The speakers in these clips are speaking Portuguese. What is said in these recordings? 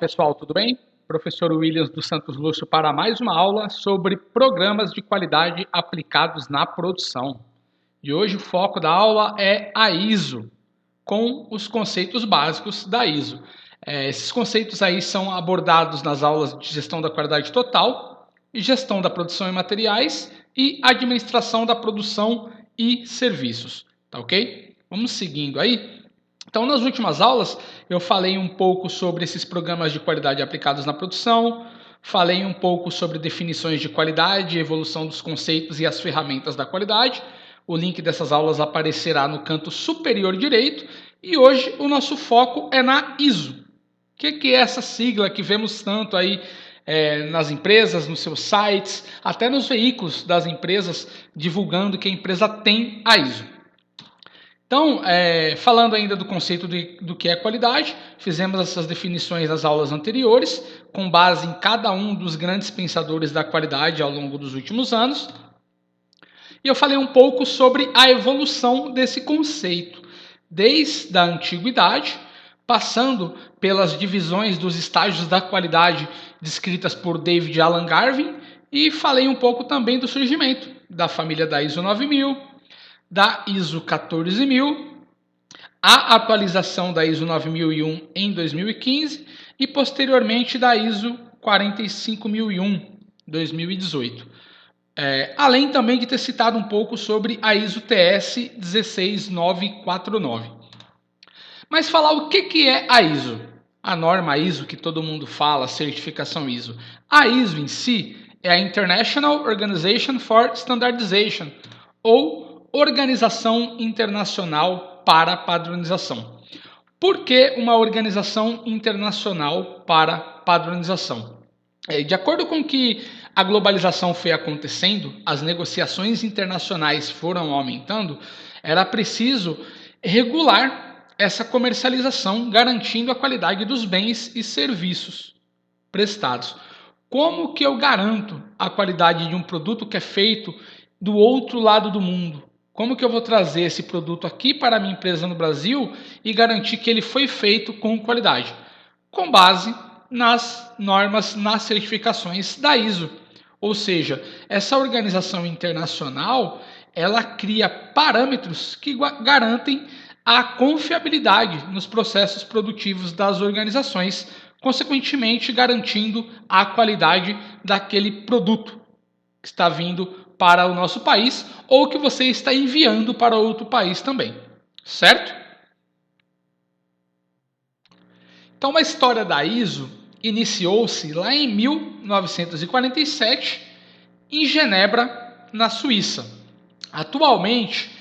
pessoal, tudo bem? Professor Williams dos Santos Lúcio para mais uma aula sobre programas de qualidade aplicados na produção. E hoje o foco da aula é a ISO, com os conceitos básicos da ISO. Esses conceitos aí são abordados nas aulas de gestão da qualidade total, gestão da produção e materiais e administração da produção e serviços, tá ok? Vamos seguindo aí. Então, nas últimas aulas, eu falei um pouco sobre esses programas de qualidade aplicados na produção, falei um pouco sobre definições de qualidade, evolução dos conceitos e as ferramentas da qualidade. O link dessas aulas aparecerá no canto superior direito e hoje o nosso foco é na ISO. O que é essa sigla que vemos tanto aí nas empresas, nos seus sites, até nos veículos das empresas divulgando que a empresa tem a ISO? Então, falando ainda do conceito do que é qualidade, fizemos essas definições nas aulas anteriores, com base em cada um dos grandes pensadores da qualidade ao longo dos últimos anos. E eu falei um pouco sobre a evolução desse conceito, desde a antiguidade, passando pelas divisões dos estágios da qualidade descritas por David Alan Garvin, e falei um pouco também do surgimento da família da ISO 9000, da ISO 14000, a atualização da ISO 9001 em 2015 e posteriormente da ISO 45001 2018. Além também de ter citado um pouco sobre a ISO TS 16949. Mas falar o que é a ISO? A norma ISO que todo mundo fala, certificação ISO. A ISO em si é a International Organization for Standardization, ou Organização Internacional para Padronização. Por que uma organização internacional para padronização? De acordo com que a globalização foi acontecendo, as negociações internacionais foram aumentando, era preciso regular essa comercialização, garantindo a qualidade dos bens e serviços prestados. Como que eu garanto a qualidade de um produto que é feito do outro lado do mundo? Como que eu vou trazer esse produto aqui para a minha empresa no Brasil e garantir que ele foi feito com qualidade? Com base nas normas, nas certificações da ISO. Ou seja, essa organização internacional, ela cria parâmetros que garantem a confiabilidade nos processos produtivos das organizações, consequentemente garantindo a qualidade daquele produto que está vindo para o nosso país ou que você está enviando para outro país também, certo? Então, a história da ISO iniciou-se lá em 1947 em Genebra, na Suíça. Atualmente,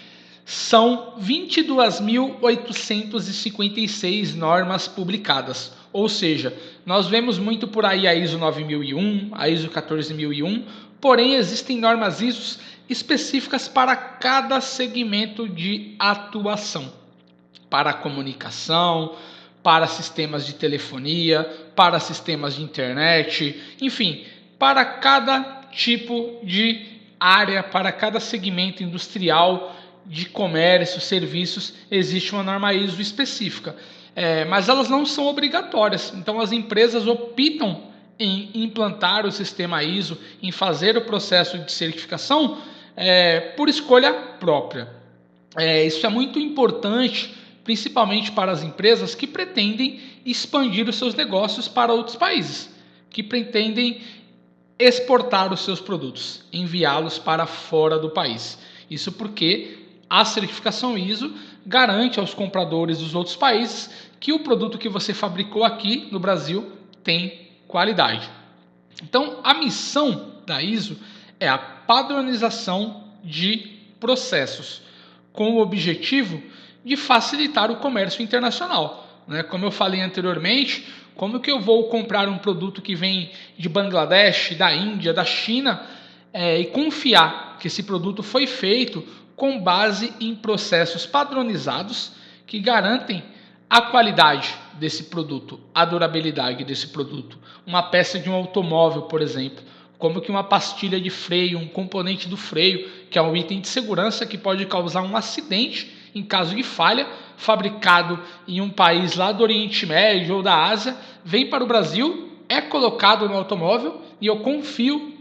são 22.856 normas publicadas, ou seja, nós vemos muito por aí a ISO 9001, a ISO 14001, porém existem normas ISO específicas para cada segmento de atuação, para a comunicação, para sistemas de telefonia, para sistemas de internet, enfim, para cada tipo de área, para cada segmento industrial, de comércio, serviços, existe uma norma ISO específica. Mas elas não são obrigatórias, então as empresas optam em implantar o sistema ISO, em fazer o processo de certificação por escolha própria. Isso é muito importante, principalmente para as empresas que pretendem expandir os seus negócios para outros países, que pretendem exportar os seus produtos, enviá-los para fora do país. Isso porque a certificação ISO garante aos compradores dos outros países que o produto que você fabricou aqui no Brasil tem qualidade. Então, a missão da ISO é a padronização de processos, com o objetivo de facilitar o comércio internacional. Como eu falei anteriormente, como que eu vou comprar um produto que vem de Bangladesh, da Índia, da China e confiar que esse produto foi feito com base em processos padronizados que garantem a qualidade desse produto, a durabilidade desse produto. Uma peça de um automóvel, por exemplo, como que uma pastilha de freio, um componente do freio, que é um item de segurança que pode causar um acidente em caso de falha, fabricado em um país lá do Oriente Médio ou da Ásia, vem para o Brasil, é colocado no automóvel e eu confio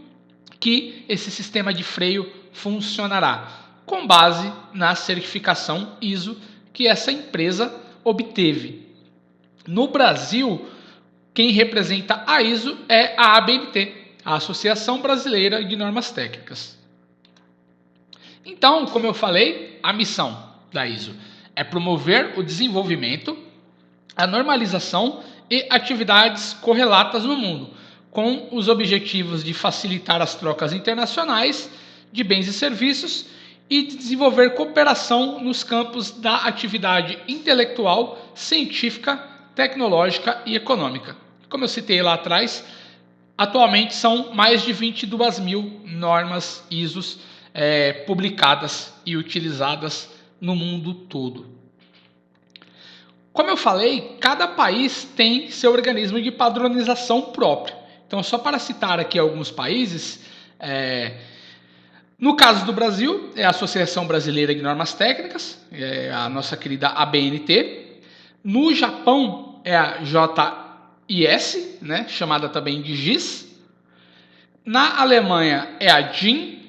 que esse sistema de freio funcionará, com base na certificação ISO que essa empresa obteve. No Brasil, quem representa a ISO é a ABNT, a Associação Brasileira de Normas Técnicas. Então, como eu falei, a missão da ISO é promover o desenvolvimento, a normalização e atividades correlatas no mundo, com os objetivos de facilitar as trocas internacionais de bens e serviços e de desenvolver cooperação nos campos da atividade intelectual, científica, tecnológica e econômica. Como eu citei lá atrás, atualmente são mais de 22 mil normas ISOs publicadas e utilizadas no mundo todo. Como eu falei, cada país tem seu organismo de padronização próprio. Então, só para citar aqui alguns países, no caso do Brasil, é a Associação Brasileira de Normas Técnicas, a nossa querida ABNT. No Japão, é a JIS, né, chamada também de GIS. Na Alemanha, é a DIN.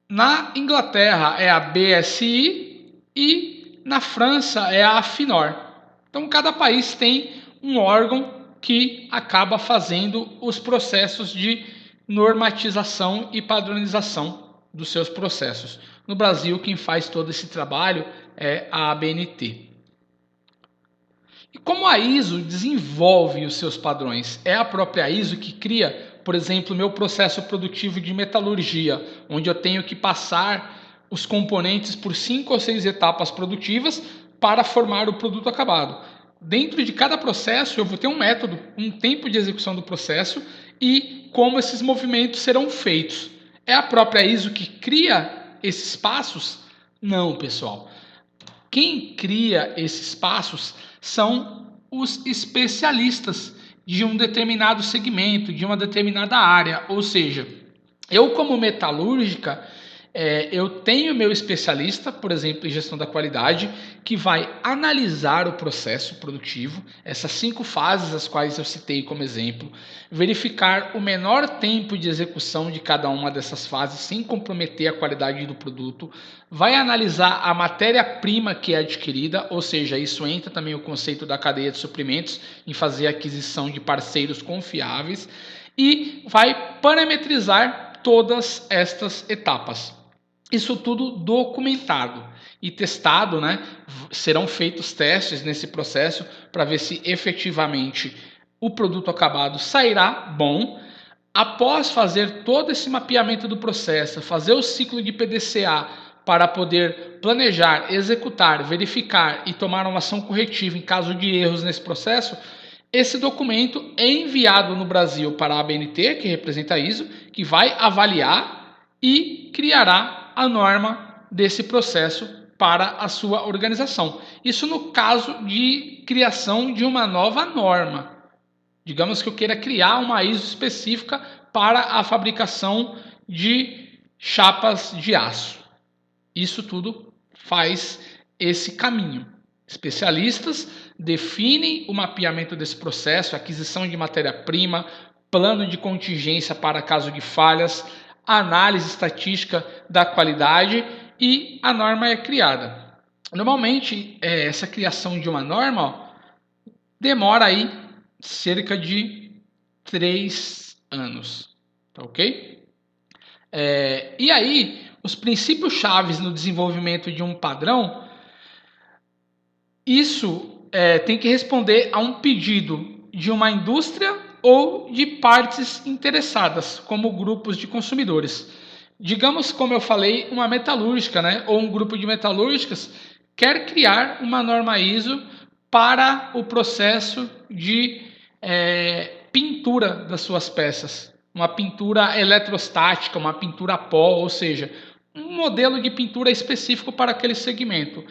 Na Inglaterra, é a BSI. E na França, é a AFINOR. Então, cada país tem um órgão que acaba fazendo os processos de normatização e padronização dos seus processos. No Brasil, quem faz todo esse trabalho é a ABNT. E como a ISO desenvolve os seus padrões? É a própria ISO que cria, por exemplo, o meu processo produtivo de metalurgia, onde eu tenho que passar os componentes por 5 ou 6 etapas produtivas para formar o produto acabado. Dentro de cada processo eu vou ter um método, um tempo de execução do processo e como esses movimentos serão feitos. É a própria ISO que cria esses passos? Não, pessoal. Quem cria esses passos são os especialistas de um determinado segmento, de uma determinada área. Ou seja, eu como metalúrgica, eu tenho meu especialista, por exemplo, em gestão da qualidade, que vai analisar o processo produtivo, essas 5 fases as quais eu citei como exemplo, verificar o menor tempo de execução de cada uma dessas fases sem comprometer a qualidade do produto, vai analisar a matéria-prima que é adquirida, ou seja, isso entra também o conceito da cadeia de suprimentos, em fazer a aquisição de parceiros confiáveis, e vai parametrizar todas estas etapas. Isso tudo documentado e testado, né? Serão feitos testes nesse processo para ver se efetivamente o produto acabado sairá bom. Após fazer todo esse mapeamento do processo, fazer o ciclo de PDCA para poder planejar, executar, verificar e tomar uma ação corretiva em caso de erros nesse processo, esse documento é enviado no Brasil para a ABNT, que representa a ISO, que vai avaliar e criará a norma desse processo para a sua organização. Isso no caso de criação de uma nova norma. Digamos que eu queira criar uma ISO específica para a fabricação de chapas de aço. Isso tudo faz esse caminho. Especialistas definem o mapeamento desse processo, aquisição de matéria-prima, plano de contingência para caso de falhas, análise estatística da qualidade e a norma é criada. Normalmente, essa criação de uma norma demora aí cerca de 3 anos, tá ok? E aí, os princípios chaves no desenvolvimento de um padrão, isso tem que responder a um pedido de uma indústria ou de partes interessadas, como grupos de consumidores. Digamos, como eu falei, uma metalúrgica, né, ou um grupo de metalúrgicas quer criar uma norma ISO para o processo de pintura das suas peças. Uma pintura eletrostática, uma pintura a pó, ou seja, um modelo de pintura específico para aquele segmento.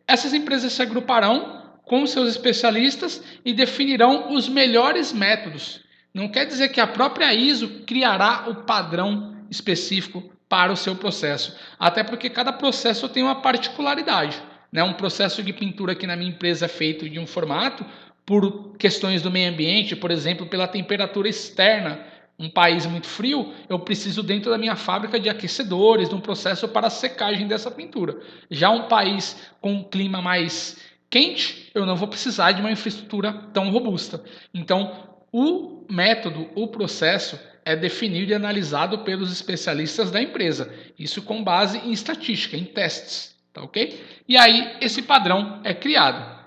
Essas empresas se agruparão com seus especialistas e definirão os melhores métodos. Não quer dizer que a própria ISO criará o padrão específico para o seu processo, até porque cada processo tem uma particularidade. Um processo de pintura que na minha empresa é feito de um formato por questões do meio ambiente, por exemplo, pela temperatura externa. Um país muito frio, eu preciso dentro da minha fábrica de aquecedores, de um processo para a secagem dessa pintura. Já um país com um clima mais quente, eu não vou precisar de uma infraestrutura tão robusta. Então, o método, o processo é definido e analisado pelos especialistas da empresa. Isso com base em estatística, em testes, tá ok? E aí esse padrão é criado.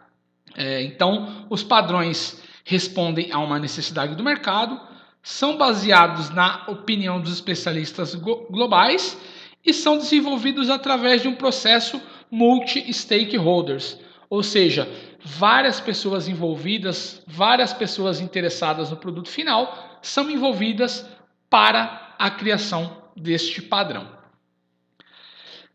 Então, os padrões respondem a uma necessidade do mercado, são baseados na opinião dos especialistas globais e são desenvolvidos através de um processo multi-stakeholders, ou seja, várias pessoas envolvidas, várias pessoas interessadas no produto final são envolvidas para a criação deste padrão.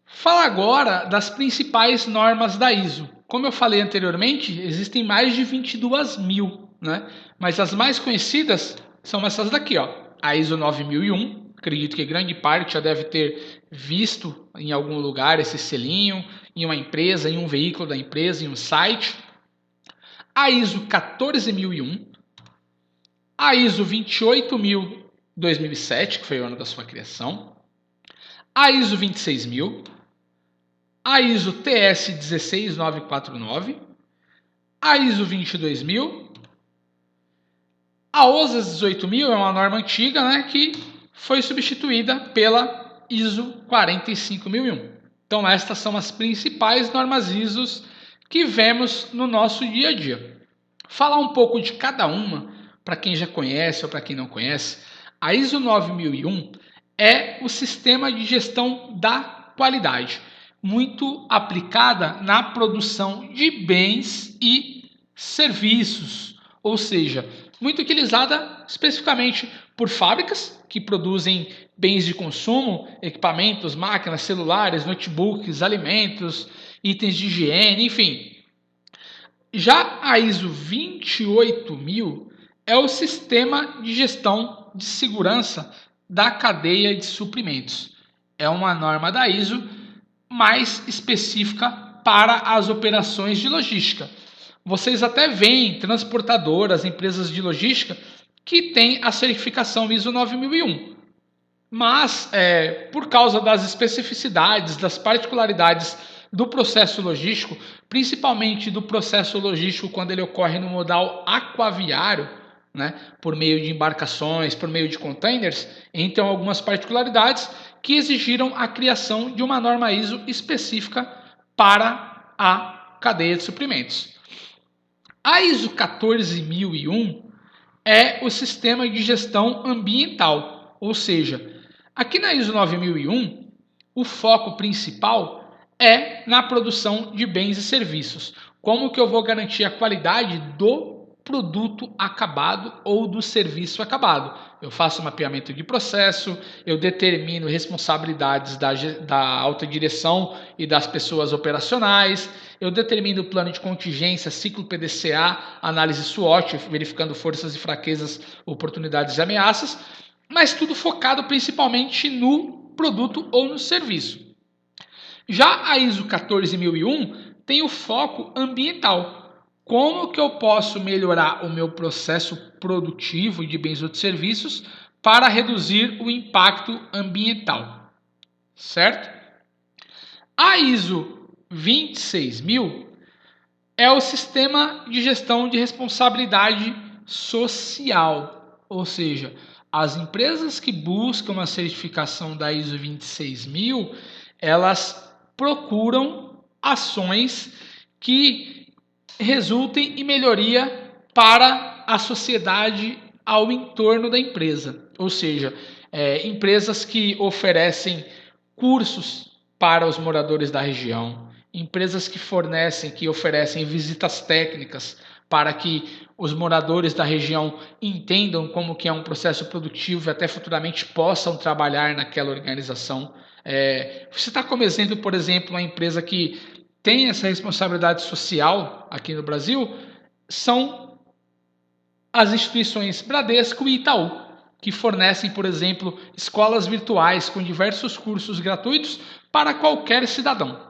Fala agora das principais normas da ISO. Como eu falei anteriormente, existem mais de 22 mil, né? Mas as mais conhecidas são essas daqui, ó. A ISO 9001, acredito que grande parte já deve ter visto em algum lugar esse selinho, em uma empresa, em um veículo da empresa, em um site. A ISO 14001, a ISO 28000-2007, que foi o ano da sua criação, a ISO 26000, a ISO TS 16949, a ISO 22000, a OSAS 18000 é uma norma antiga, né, que foi substituída pela ISO 45001. Então estas são as principais normas ISOs que vemos no nosso dia a dia. Falar um pouco de cada uma, para quem já conhece ou para quem não conhece, a ISO 9001 é o sistema de gestão da qualidade, muito aplicada na produção de bens e serviços, ou seja, muito utilizada especificamente por fábricas que produzem bens de consumo, equipamentos, máquinas, celulares, notebooks, alimentos, itens de higiene, enfim. Já a ISO 28000 é o sistema de gestão de segurança da cadeia de suprimentos. É uma norma da ISO mais específica para as operações de logística. Vocês até veem transportadoras, empresas de logística que têm a certificação ISO 9001. Mas, por causa das especificidades, das particularidades do processo logístico, principalmente do processo logístico quando ele ocorre no modal aquaviário, né, por meio de embarcações, por meio de containers, então algumas particularidades que exigiram a criação de uma norma ISO específica para a cadeia de suprimentos. A ISO 14001 é o sistema de gestão ambiental, ou seja, aqui na ISO 9001, o foco principal é na produção de bens e serviços. Como que eu vou garantir a qualidade do produto acabado ou do serviço acabado? Eu faço mapeamento de processo, eu determino responsabilidades da alta direção e das pessoas operacionais, eu determino o plano de contingência, ciclo PDCA, análise SWOT, verificando forças e fraquezas, oportunidades e ameaças, mas tudo focado principalmente no produto ou no serviço. Já a ISO 14001 tem o foco ambiental. Como que eu posso melhorar o meu processo produtivo de bens ou de serviços para reduzir o impacto ambiental, certo? A ISO 26000 é o sistema de gestão de responsabilidade social, ou seja, as empresas que buscam a certificação da ISO 26000, elas procuram ações que resultem em melhoria para a sociedade ao entorno da empresa. Ou seja, empresas que oferecem cursos para os moradores da região, empresas que oferecem visitas técnicas para que os moradores da região entendam como que é um processo produtivo e até futuramente possam trabalhar naquela organização. Você está como exemplo, por exemplo, uma empresa que tem essa responsabilidade social aqui no Brasil, são as instituições Bradesco e Itaú, que fornecem, por exemplo, escolas virtuais com diversos cursos gratuitos para qualquer cidadão.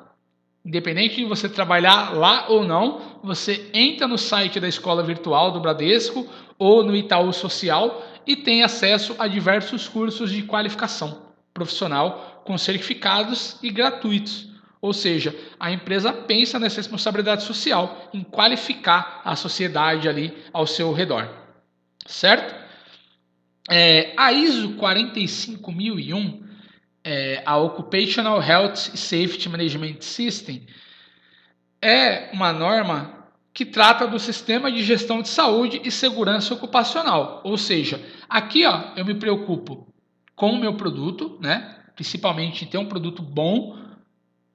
Independente de você trabalhar lá ou não, você entra no site da Escola Virtual do Bradesco ou no Itaú Social e tem acesso a diversos cursos de qualificação profissional com certificados e gratuitos. Ou seja, a empresa pensa nessa responsabilidade social, em qualificar a sociedade ali ao seu redor. Certo? A ISO 45001, a Occupational Health Safety Management System, é uma norma que trata do sistema de gestão de saúde e segurança ocupacional. Ou seja, aqui eu me preocupo com o meu produto, né? Principalmente em ter um produto bom,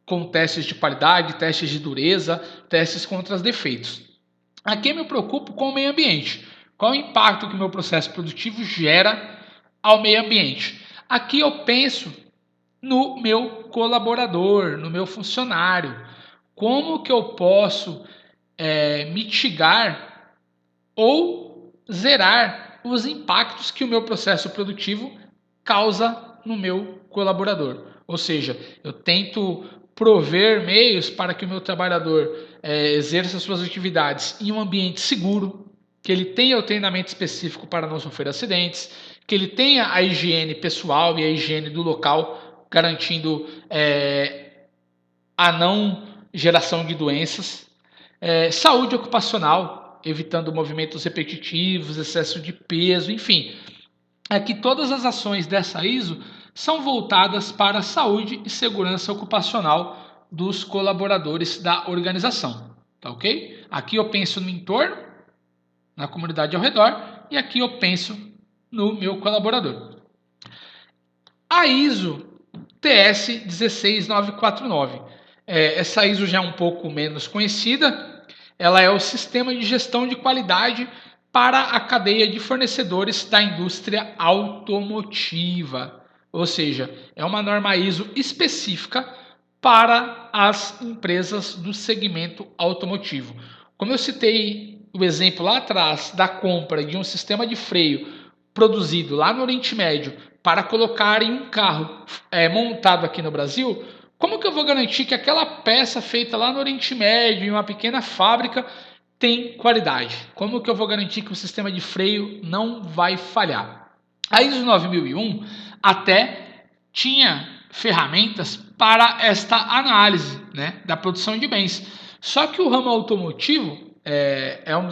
com testes de qualidade, testes de dureza, testes contra os defeitos. Aqui eu me preocupo com o meio ambiente. Qual o impacto que o meu processo produtivo gera ao meio ambiente? Aqui eu penso no meu colaborador, no meu funcionário. Como que eu posso mitigar ou zerar os impactos que o meu processo produtivo causa no meu colaborador? Ou seja, eu tento prover meios para que o meu trabalhador exerça suas atividades em um ambiente seguro, que ele tenha o treinamento específico para não sofrer acidentes, que ele tenha a higiene pessoal e a higiene do local, garantindo a não geração de doenças, saúde ocupacional, evitando movimentos repetitivos, excesso de peso, enfim. Aqui todas as ações dessa ISO são voltadas para a saúde e segurança ocupacional dos colaboradores da organização, tá ok? Aqui eu penso no entorno, na comunidade ao redor, e aqui eu penso no meu colaborador. A ISO TS 16949. Essa ISO já é um pouco menos conhecida. Ela é o sistema de gestão de qualidade para a cadeia de fornecedores da indústria automotiva. Ou seja, é uma norma ISO específica para as empresas do segmento automotivo. Como eu citei o exemplo lá atrás da compra de um sistema de freio produzido lá no Oriente Médio para colocar em um carro montado aqui no Brasil, como que eu vou garantir que aquela peça feita lá no Oriente Médio, em uma pequena fábrica, tem qualidade? Como que eu vou garantir que o sistema de freio não vai falhar? A ISO 9001 até tinha ferramentas para esta análise, né, da produção de bens. Só que o ramo automotivo é um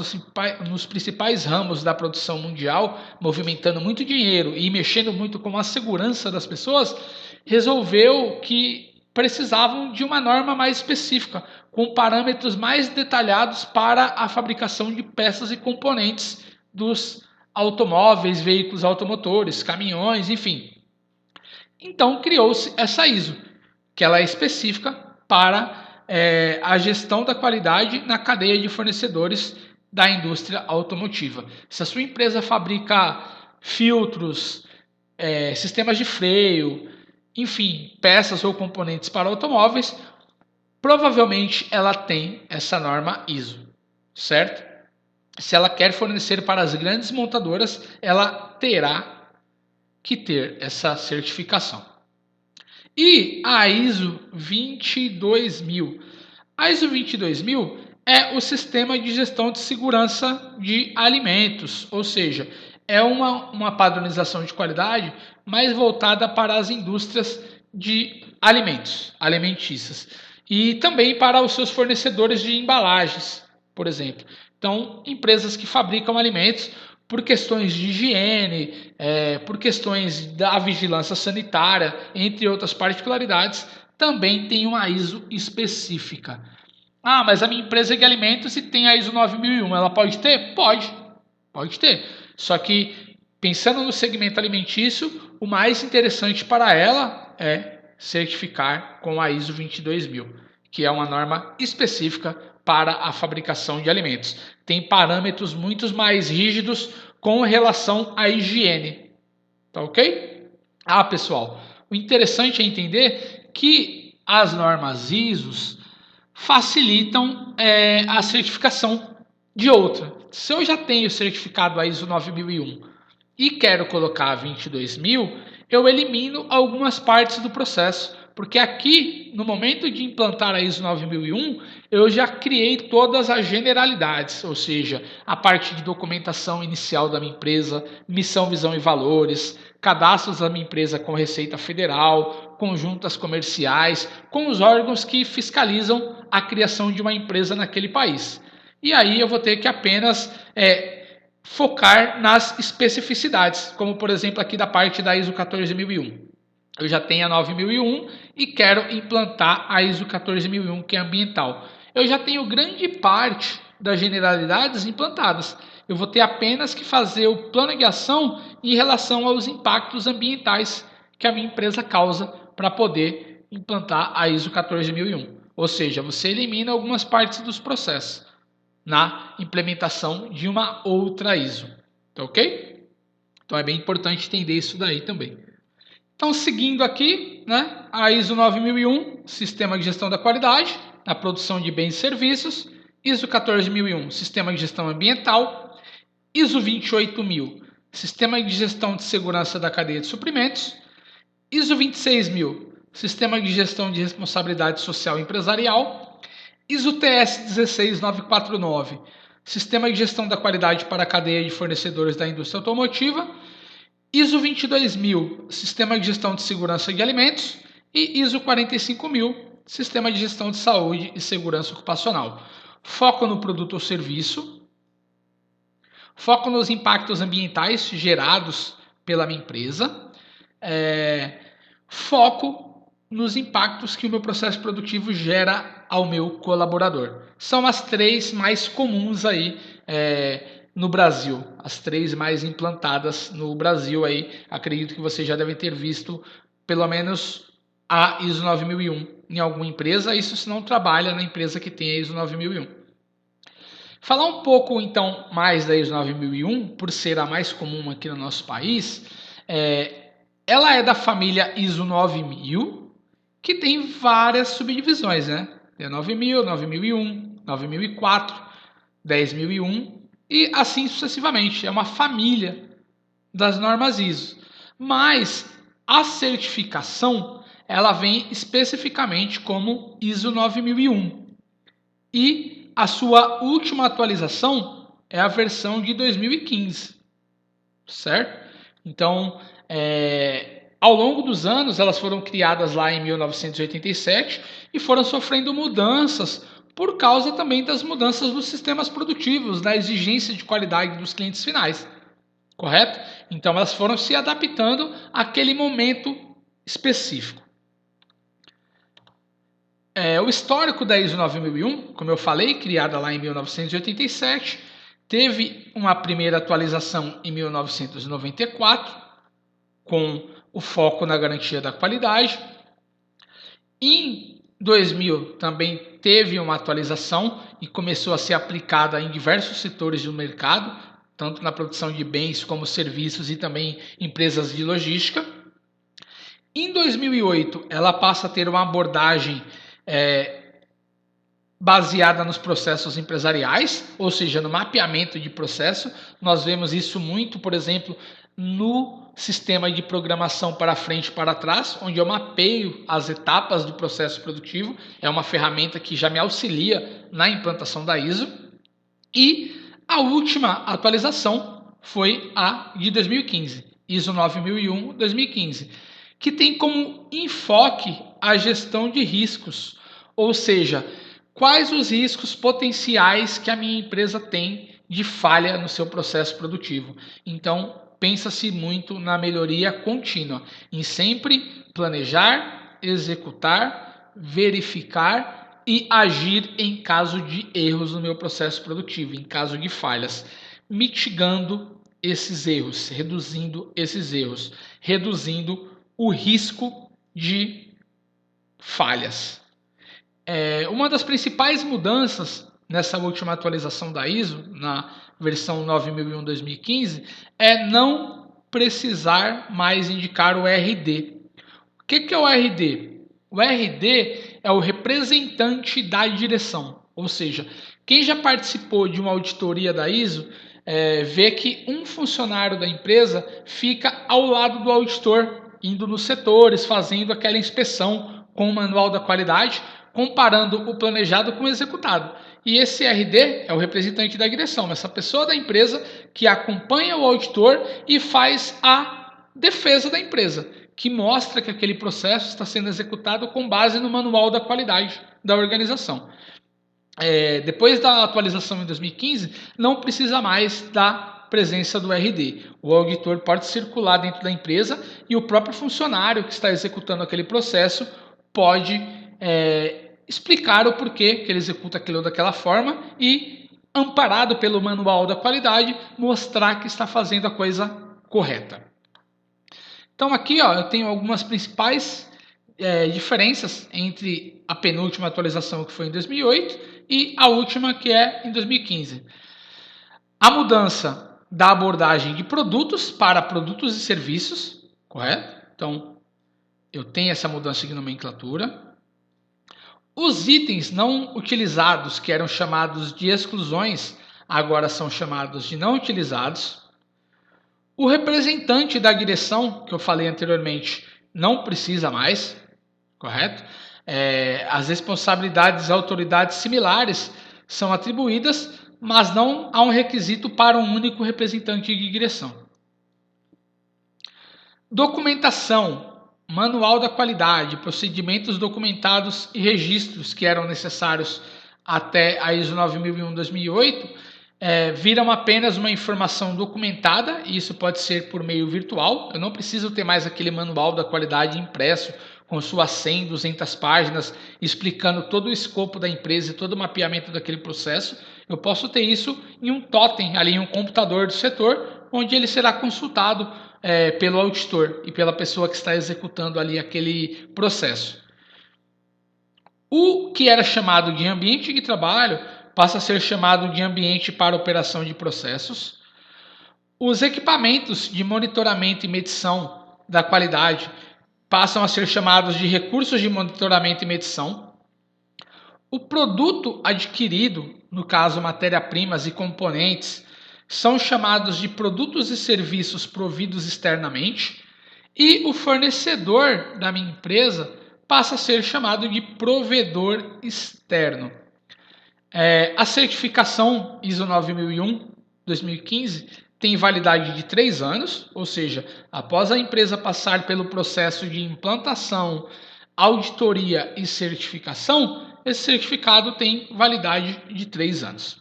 dos principais ramos da produção mundial, movimentando muito dinheiro e mexendo muito com a segurança das pessoas, resolveu que precisavam de uma norma mais específica, com parâmetros mais detalhados para a fabricação de peças e componentes dos automóveis, veículos automotores, caminhões, enfim. Então criou-se essa ISO, que ela é específica para a gestão da qualidade na cadeia de fornecedores da indústria automotiva. Se a sua empresa fabrica filtros, sistemas de freio, enfim, peças ou componentes para automóveis, provavelmente ela tem essa norma ISO, certo? Se ela quer fornecer para as grandes montadoras, ela terá que ter essa certificação. E a ISO 22000. A ISO 22000 é o sistema de gestão de segurança de alimentos, ou seja, é uma padronização de qualidade mais voltada para as indústrias de alimentos, alimentícias, e também para os seus fornecedores de embalagens, por exemplo. Então, empresas que fabricam alimentos por questões de higiene, por questões da vigilância sanitária, entre outras particularidades, também tem uma ISO específica. Ah, mas a minha empresa é de alimentos e tem a ISO 9001, ela pode ter? Pode ter. Só que, pensando no segmento alimentício, o mais interessante para ela é certificar com a ISO 22000, que é uma norma específica para a fabricação de alimentos. Tem parâmetros muito mais rígidos com relação à higiene. Tá ok? Ah, pessoal, o interessante é entender que as normas ISOs facilitam a certificação de outra. Se eu já tenho certificado a ISO 9001 e quero colocar a 22000, eu elimino algumas partes do processo Porque aqui, no momento de implantar a ISO 9001, eu já criei todas as generalidades, ou seja, a parte de documentação inicial da minha empresa, missão, visão e valores, cadastros da minha empresa com Receita Federal, conjuntas comerciais, com os órgãos que fiscalizam a criação de uma empresa naquele país. E aí eu vou ter que apenas focar nas especificidades, como por exemplo aqui da parte da ISO 14001. Eu já tenho a 9001 e quero implantar a ISO 14001, que é ambiental. Eu já tenho grande parte das generalidades implantadas. Eu vou ter apenas que fazer o plano de ação em relação aos impactos ambientais que a minha empresa causa para poder implantar a ISO 14001. Ou seja, você elimina algumas partes dos processos na implementação de uma outra ISO. Tá ok? Então é bem importante entender isso daí também. Então, seguindo aqui, né, a ISO 9001, Sistema de Gestão da Qualidade, na produção de bens e serviços, ISO 14001, Sistema de Gestão Ambiental, ISO 28000, Sistema de Gestão de Segurança da Cadeia de Suprimentos, ISO 26000, Sistema de Gestão de Responsabilidade Social Empresarial, ISO TS 16949, Sistema de Gestão da Qualidade para a Cadeia de Fornecedores da Indústria Automotiva, ISO 22000, Sistema de Gestão de Segurança de Alimentos, e ISO 45000, Sistema de Gestão de Saúde e Segurança Ocupacional. Foco no produto ou serviço, foco nos impactos ambientais gerados pela minha empresa, foco nos impactos que o meu processo produtivo gera ao meu colaborador. São as três mais comuns aí no Brasil, as três mais implantadas no Brasil aí. Acredito que você já deve ter visto pelo menos a ISO 9001 em alguma empresa, isso se não trabalha na empresa que tem a ISO 9001. Falar um pouco então mais da ISO 9001, por ser a mais comum aqui no nosso país, ela é da família ISO 9000, que tem várias subdivisões, né? Tem a 9000, 9001, 9004, 10001 e assim sucessivamente. É uma família das normas ISO. Mas a certificação, ela vem especificamente como ISO 9001. E a sua última atualização é a versão de 2015. Certo? Então, ao longo dos anos, elas foram criadas lá em 1987 e foram sofrendo mudanças por causa também das mudanças dos sistemas produtivos, da exigência de qualidade dos clientes finais. Correto? Então, elas foram se adaptando àquele momento específico. O histórico da ISO 9001, como eu falei, criada lá em 1987, teve uma primeira atualização em 1994, com o foco na garantia da qualidade. Em 2000 também teve uma atualização e começou a ser aplicada em diversos setores do mercado, tanto na produção de bens como serviços e também empresas de logística. Em 2008, ela passa a ter uma abordagem baseada nos processos empresariais, ou seja, no mapeamento de processo. Nós vemos isso muito, por exemplo, no sistema de programação para frente e para trás, onde eu mapeio as etapas do processo produtivo. É uma ferramenta que já me auxilia na implantação da ISO. E a última atualização foi a de 2015, ISO 9001 2015, que tem como enfoque a gestão de riscos, ou seja, quais os riscos potenciais que a minha empresa tem de falha no seu processo produtivo. Então, pensa-se muito na melhoria contínua, em sempre planejar, executar, verificar e agir em caso de erros no meu processo produtivo, em caso de falhas, mitigando esses erros, reduzindo esses erros, reduzindo o risco de falhas. Uma das principais mudanças nessa última atualização da ISO, na versão 9001-2015, é não precisar mais indicar o RD. O que é o RD? O RD é o representante da direção, ou seja, quem já participou de uma auditoria da ISO vê que um funcionário da empresa fica ao lado do auditor, indo nos setores, fazendo aquela inspeção com o manual da qualidade, comparando o planejado com o executado. E esse RD é o representante da direção, essa pessoa da empresa que acompanha o auditor e faz a defesa da empresa, que mostra que aquele processo está sendo executado com base no manual da qualidade da organização. Depois da atualização em 2015, não precisa mais da presença do RD. O auditor pode circular dentro da empresa e o próprio funcionário que está executando aquele processo pode explicar o porquê que ele executa aquilo daquela forma e, amparado pelo manual da qualidade, mostrar que está fazendo a coisa correta. Então aqui eu tenho algumas principais diferenças entre a penúltima atualização, que foi em 2008, e a última, que é em 2015. A mudança da abordagem de produtos para produtos e serviços, correto? Então, eu tenho essa mudança de nomenclatura. Os itens não utilizados, que eram chamados de exclusões, agora são chamados de não utilizados. O representante da direção, que eu falei anteriormente, não precisa mais, correto? As responsabilidades e autoridades similares são atribuídas, mas não há um requisito para um único representante de direção. Documentação, manual da qualidade, procedimentos documentados e registros que eram necessários até a ISO 9001-2008 viram apenas uma informação documentada, e isso pode ser por meio virtual. Eu não preciso ter mais aquele manual da qualidade impresso com suas 100, 200 páginas, explicando todo o escopo da empresa e todo o mapeamento daquele processo. Eu posso ter isso em um totem, ali em um computador do setor, onde ele será consultado pelo auditor e pela pessoa que está executando ali aquele processo. O que era chamado de ambiente de trabalho passa a ser chamado de ambiente para operação de processos. Os equipamentos de monitoramento e medição da qualidade passam a ser chamados de recursos de monitoramento e medição. O produto adquirido, no caso matéria-primas e componentes, são chamados de produtos e serviços providos externamente, e o fornecedor da minha empresa passa a ser chamado de provedor externo. A certificação ISO 9001-2015 tem validade de 3 anos, ou seja, após a empresa passar pelo processo de implantação, auditoria e certificação, esse certificado tem validade de 3 anos.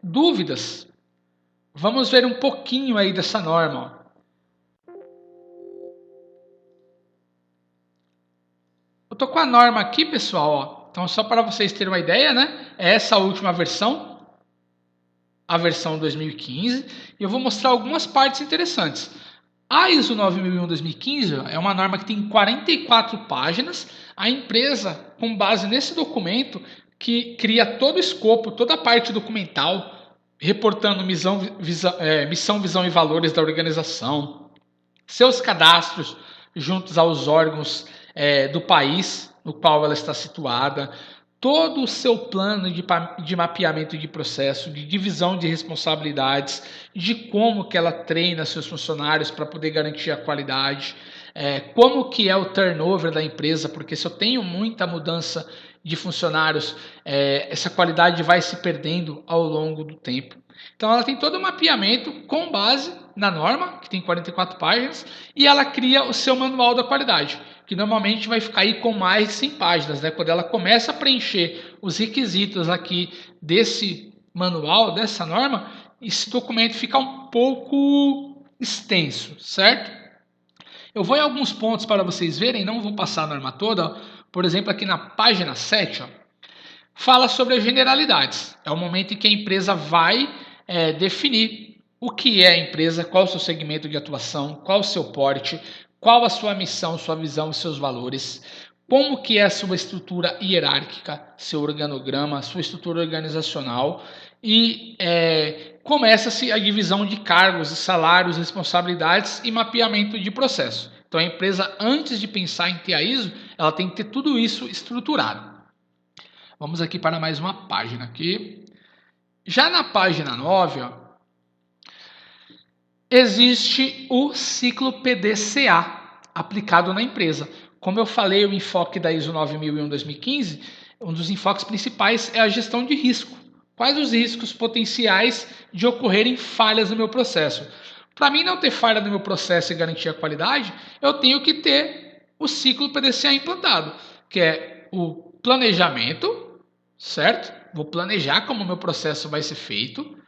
Dúvidas? Vamos ver um pouquinho aí dessa norma. Eu estou com a norma aqui, pessoal. Então, só para vocês terem uma ideia, né? É essa última versão, a versão 2015, e eu vou mostrar algumas partes interessantes. A ISO 9001-2015 é uma norma que tem 44 páginas. A empresa, com base nesse documento, que cria todo o escopo, toda a parte documental, reportando missão, visão e valores da organização, seus cadastros juntos aos órgãos do país no qual ela está situada, todo o seu plano de mapeamento de processo, de divisão de responsabilidades, de como que ela treina seus funcionários para poder garantir a qualidade, como que é o turnover da empresa, porque se eu tenho muita mudança de funcionários, essa qualidade vai se perdendo ao longo do tempo. Então ela tem todo o mapeamento com base na norma, que tem 44 páginas, e ela cria o seu manual da qualidade, que normalmente vai ficar aí com mais de 100 páginas, né? Quando ela começa a preencher os requisitos aqui desse manual, dessa norma, esse documento fica um pouco extenso, certo? Eu vou em alguns pontos para vocês verem, não vou passar a norma toda. Por exemplo, aqui na página 7, fala sobre as generalidades. É o momento em que a empresa vai definir o que é a empresa, qual o seu segmento de atuação, qual o seu porte, qual a sua missão, sua visão e seus valores, como que é a sua estrutura hierárquica, seu organograma, sua estrutura organizacional, e começa-se a divisão de cargos, salários, responsabilidades e mapeamento de processo. Então a empresa, antes de pensar em ter a ISO, ela tem que ter tudo isso estruturado. Vamos aqui para mais uma página aqui. Já na página 9, existe o ciclo PDCA aplicado na empresa. como eu falei, o enfoque da ISO 9001-2015, um dos enfoques principais é a gestão de risco. Quais os riscos potenciais de ocorrerem falhas no meu processo? Para mim não ter falha no meu processo e garantir a qualidade, eu tenho que ter o ciclo PDCA implantado, que é o planejamento, certo? Vou planejar como o meu processo vai ser feito.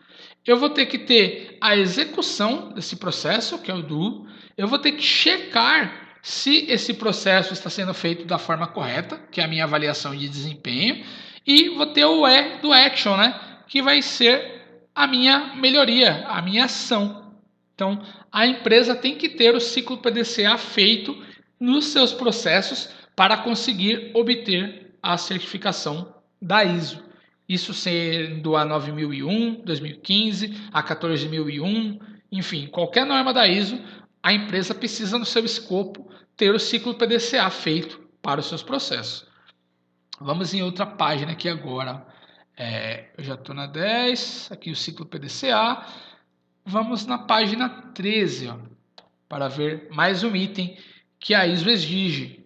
Eu vou ter que ter a execução desse processo, que é o do. Eu vou ter que checar se esse processo está sendo feito da forma correta, que é a minha avaliação de desempenho. E vou ter o E do action, né? Que vai ser a minha melhoria, a minha ação. Então, a empresa tem que ter o ciclo PDCA feito nos seus processos para conseguir obter a certificação da ISO. Isso sendo a 9001, 2015, a 14001, enfim, qualquer norma da ISO, a empresa precisa no seu escopo ter o ciclo PDCA feito para os seus processos. Vamos em outra página aqui agora. Eu já estou na 10, aqui o ciclo PDCA. Vamos na página 13, ó, para ver mais um item que a ISO exige.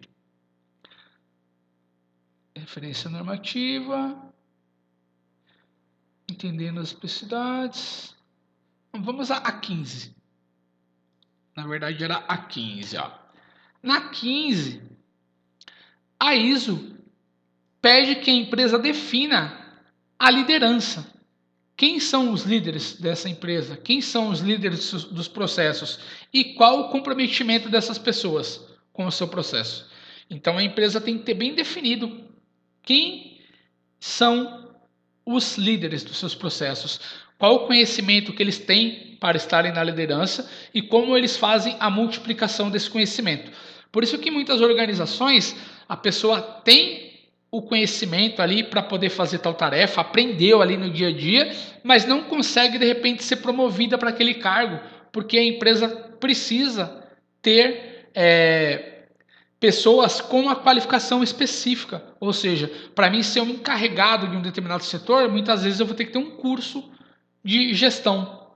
Referência normativa. Entendendo as especificidades. Vamos a 15. Na verdade era a 15. Ó. Na 15, a ISO pede que a empresa defina a liderança. Quem são os líderes dessa empresa? Quem são os líderes dos processos? E qual o comprometimento dessas pessoas com o seu processo? Então a empresa tem que ter bem definido quem são os líderes dos seus processos, qual o conhecimento que eles têm para estarem na liderança e como eles fazem a multiplicação desse conhecimento. Por isso que em muitas organizações a pessoa tem o conhecimento ali para poder fazer tal tarefa, aprendeu ali no dia a dia, mas não consegue de repente ser promovida para aquele cargo, porque a empresa precisa ter pessoas com uma qualificação específica. Ou seja, para mim ser um encarregado de um determinado setor, muitas vezes eu vou ter que ter um curso de gestão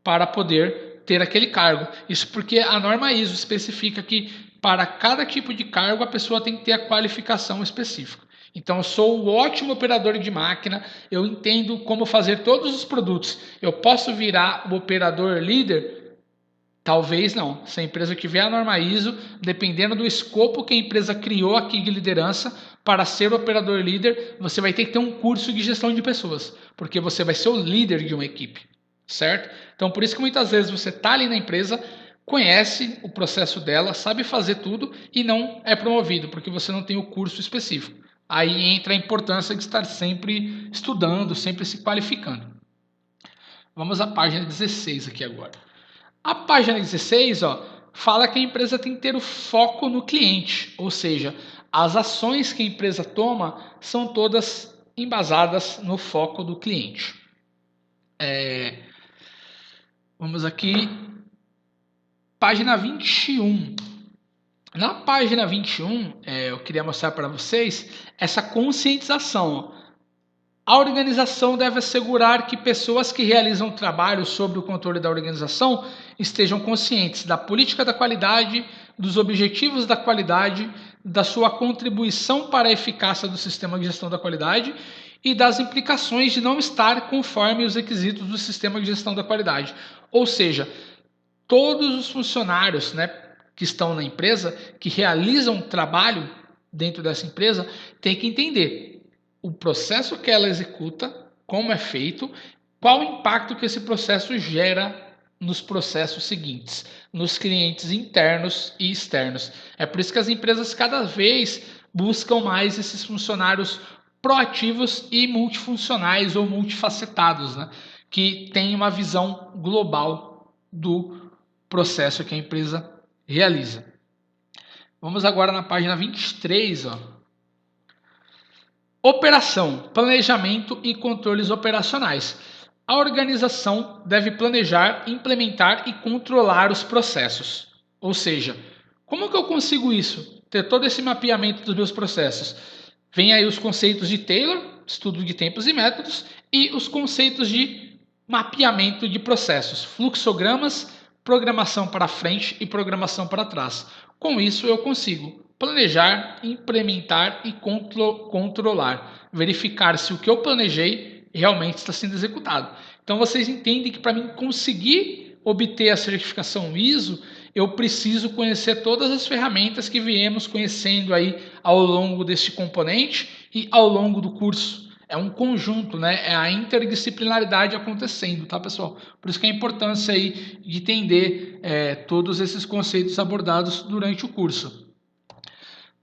para poder ter aquele cargo. Isso porque a norma ISO especifica que para cada tipo de cargo a pessoa tem que ter a qualificação específica. Então eu sou o ótimo operador de máquina, eu entendo como fazer todos os produtos. Eu posso virar o operador líder? Talvez não. Se a empresa tiver a norma ISO, dependendo do escopo que a empresa criou aqui de liderança, para ser operador líder, você vai ter que ter um curso de gestão de pessoas, porque você vai ser o líder de uma equipe, certo? Então, por isso que muitas vezes você está ali na empresa, conhece o processo dela, sabe fazer tudo e não é promovido, porque você não tem o curso específico. Aí entra a importância de estar sempre estudando, sempre se qualificando. Vamos à página 16 aqui agora. A página 16, ó, fala que a empresa tem que ter o foco no cliente, ou seja, as ações que a empresa toma são todas embasadas no foco do cliente. Vamos aqui, página 21. Na página 21, eu queria mostrar para vocês essa conscientização. A organização deve assegurar que pessoas que realizam trabalho sob o controle da organização estejam conscientes da política da qualidade, dos objetivos da qualidade, da sua contribuição para a eficácia do sistema de gestão da qualidade e das implicações de não estar conforme os requisitos do sistema de gestão da qualidade. Ou seja, todos os funcionários, né, que estão na empresa, que realizam trabalho dentro dessa empresa, têm que entender o processo que ela executa, como é feito, qual o impacto que esse processo gera nos processos seguintes, nos clientes internos e externos. É por isso que as empresas cada vez buscam mais esses funcionários proativos e multifuncionais ou multifacetados, né? Que têm uma visão global do processo que a empresa realiza. Vamos agora na página 23, ó. Operação, planejamento e controles operacionais. A organização deve planejar, implementar e controlar os processos. Ou seja, como que eu consigo isso? Ter todo esse mapeamento dos meus processos. Vem aí os conceitos de Taylor, estudo de tempos e métodos, e os conceitos de mapeamento de processos, fluxogramas, programação para frente e programação para trás. Com isso eu consigo planejar, implementar e controlar. Verificar se o que eu planejei realmente está sendo executado. Então vocês entendem que para mim conseguir obter a certificação ISO, eu preciso conhecer todas as ferramentas que viemos conhecendo aí ao longo deste componente e ao longo do curso. É um conjunto, né? É a interdisciplinaridade acontecendo, tá, pessoal? Por isso que é a importância aí de entender todos esses conceitos abordados durante o curso.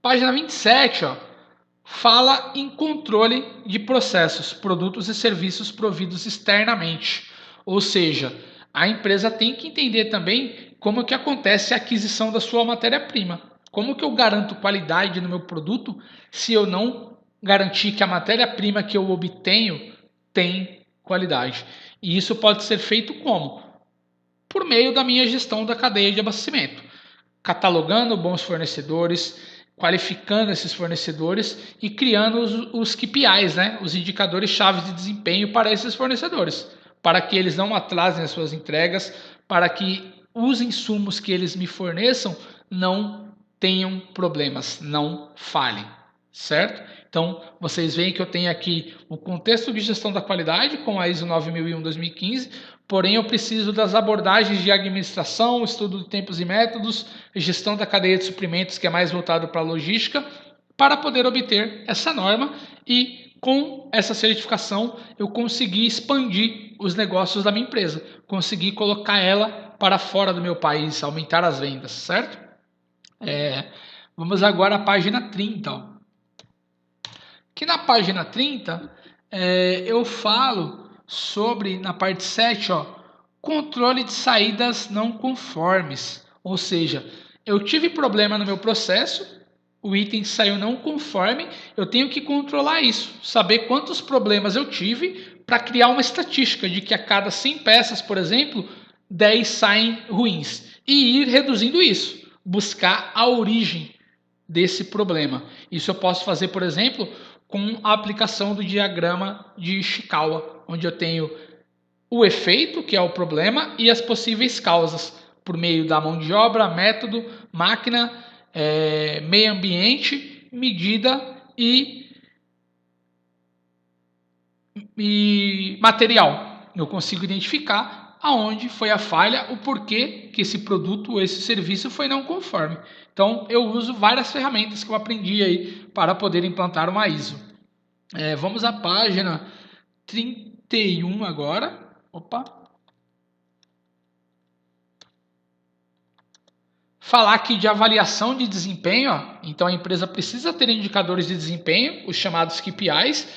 Página 27, ó, fala em controle de processos, produtos e serviços providos externamente. Ou seja, a empresa tem que entender também como que acontece a aquisição da sua matéria-prima. Como que eu garanto qualidade no meu produto se eu não garantir que a matéria-prima que eu obtenho tem qualidade? E isso pode ser feito como? Por meio da minha gestão da cadeia de abastecimento, catalogando bons fornecedores, qualificando esses fornecedores e criando os KPIs, né? Os indicadores chaves de desempenho para esses fornecedores, para que eles não atrasem as suas entregas, para que os insumos que eles me forneçam não tenham problemas, não falhem, certo? Então, vocês veem que eu tenho aqui o contexto de gestão da qualidade com a ISO 9001-2015, porém eu preciso das abordagens de administração, estudo de tempos e métodos, gestão da cadeia de suprimentos, que é mais voltado para a logística, para poder obter essa norma e com essa certificação eu consegui expandir os negócios da minha empresa, consegui colocar ela para fora do meu país, aumentar as vendas, certo? Vamos agora à página 30. Ó. Que na página 30 eu falo sobre, na parte 7, ó, controle de saídas não conformes. Ou seja, eu tive problema no meu processo, o item saiu não conforme, eu tenho que controlar isso, saber quantos problemas eu tive para criar uma estatística de que a cada 100 peças, por exemplo, 10 saem ruins e ir reduzindo isso, buscar a origem desse problema. Isso eu posso fazer, por exemplo, com a aplicação do diagrama de Ishikawa, onde eu tenho o efeito, que é o problema, e as possíveis causas, por meio da mão de obra, método, máquina, meio ambiente, medida e material. Eu consigo identificar aonde foi a falha, o porquê que esse produto ou esse serviço foi não conforme. Então, eu uso várias ferramentas que eu aprendi aí para poder implantar uma ISO. Vamos à página 31 agora. Opa! Falar aqui de avaliação de desempenho, ó. Então a empresa precisa ter indicadores de desempenho, os chamados KPIs.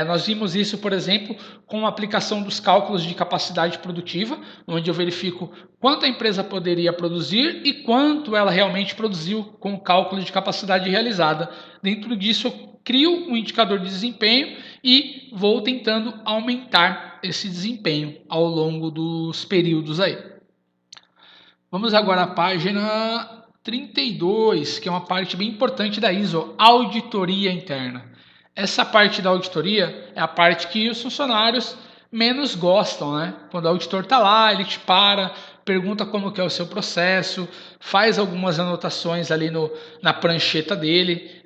Nós vimos isso, por exemplo, com a aplicação dos cálculos de capacidade produtiva, onde eu verifico quanto a empresa poderia produzir e quanto ela realmente produziu com o cálculo de capacidade realizada. Dentro disso, eu crio um indicador de desempenho e vou tentando aumentar esse desempenho ao longo dos períodos aí. Vamos agora à página 32, que é uma parte bem importante da ISO, auditoria interna. Essa parte da auditoria é a parte que os funcionários menos gostam, né? Quando o auditor está lá, ele te para, pergunta como que é o seu processo, faz algumas anotações ali na prancheta dele.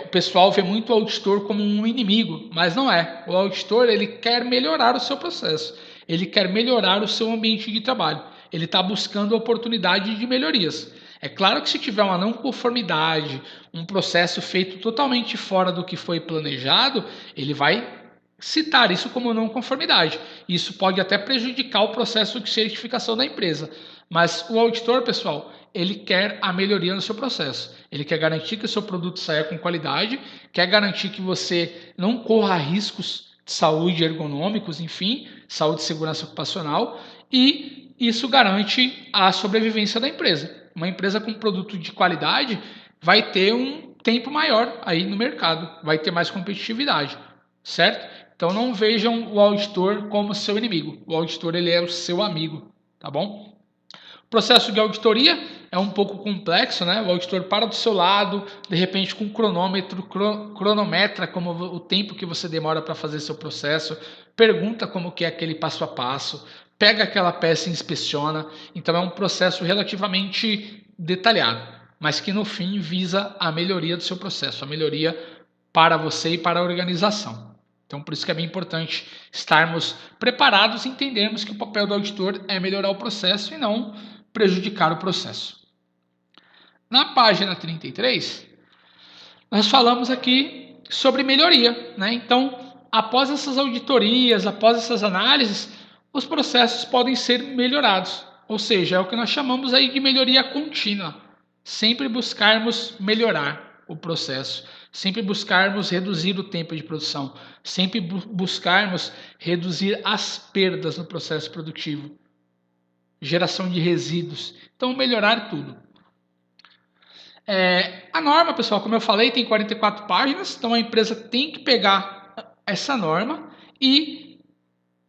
O pessoal vê muito o auditor como um inimigo, mas não é. O auditor, ele quer melhorar o seu processo, ele quer melhorar o seu ambiente de trabalho. Ele está buscando oportunidade de melhorias. É claro que se tiver uma não conformidade, um processo feito totalmente fora do que foi planejado, ele vai citar isso como não conformidade. Isso pode até prejudicar o processo de certificação da empresa. Mas o auditor, pessoal, ele quer a melhoria no seu processo. Ele quer garantir que o seu produto saia com qualidade, quer garantir que você não corra riscos de saúde ergonômicos, enfim, saúde e segurança ocupacional, e isso garante a sobrevivência da empresa. Uma empresa com produto de qualidade vai ter um tempo maior aí no mercado, vai ter mais competitividade, certo? Então não vejam o auditor como seu inimigo. O auditor, ele é o seu amigo, tá bom? O processo de auditoria é um pouco complexo, né? O auditor para do seu lado, de repente com um cronômetro, cronometra como o tempo que você demora para fazer seu processo, pergunta como que é aquele passo a passo, pega aquela peça e inspeciona. Então é um processo relativamente detalhado. mas que no fim visa a melhoria do seu processo, a melhoria para você e para a organização. Então, por isso que é bem importante estarmos preparados e entendermos que o papel do auditor é melhorar o processo e não prejudicar o processo. Na página 33, nós falamos aqui sobre melhoria, né? Então, após essas auditorias, após essas análises, os processos podem ser melhorados. Ou seja, é o que nós chamamos aí de melhoria contínua. Sempre buscarmos melhorar o processo, sempre buscarmos reduzir o tempo de produção, sempre buscarmos reduzir as perdas no processo produtivo, geração de resíduos. Então, melhorar tudo. A norma, pessoal, como eu falei, tem 44 páginas, então a empresa tem que pegar essa norma e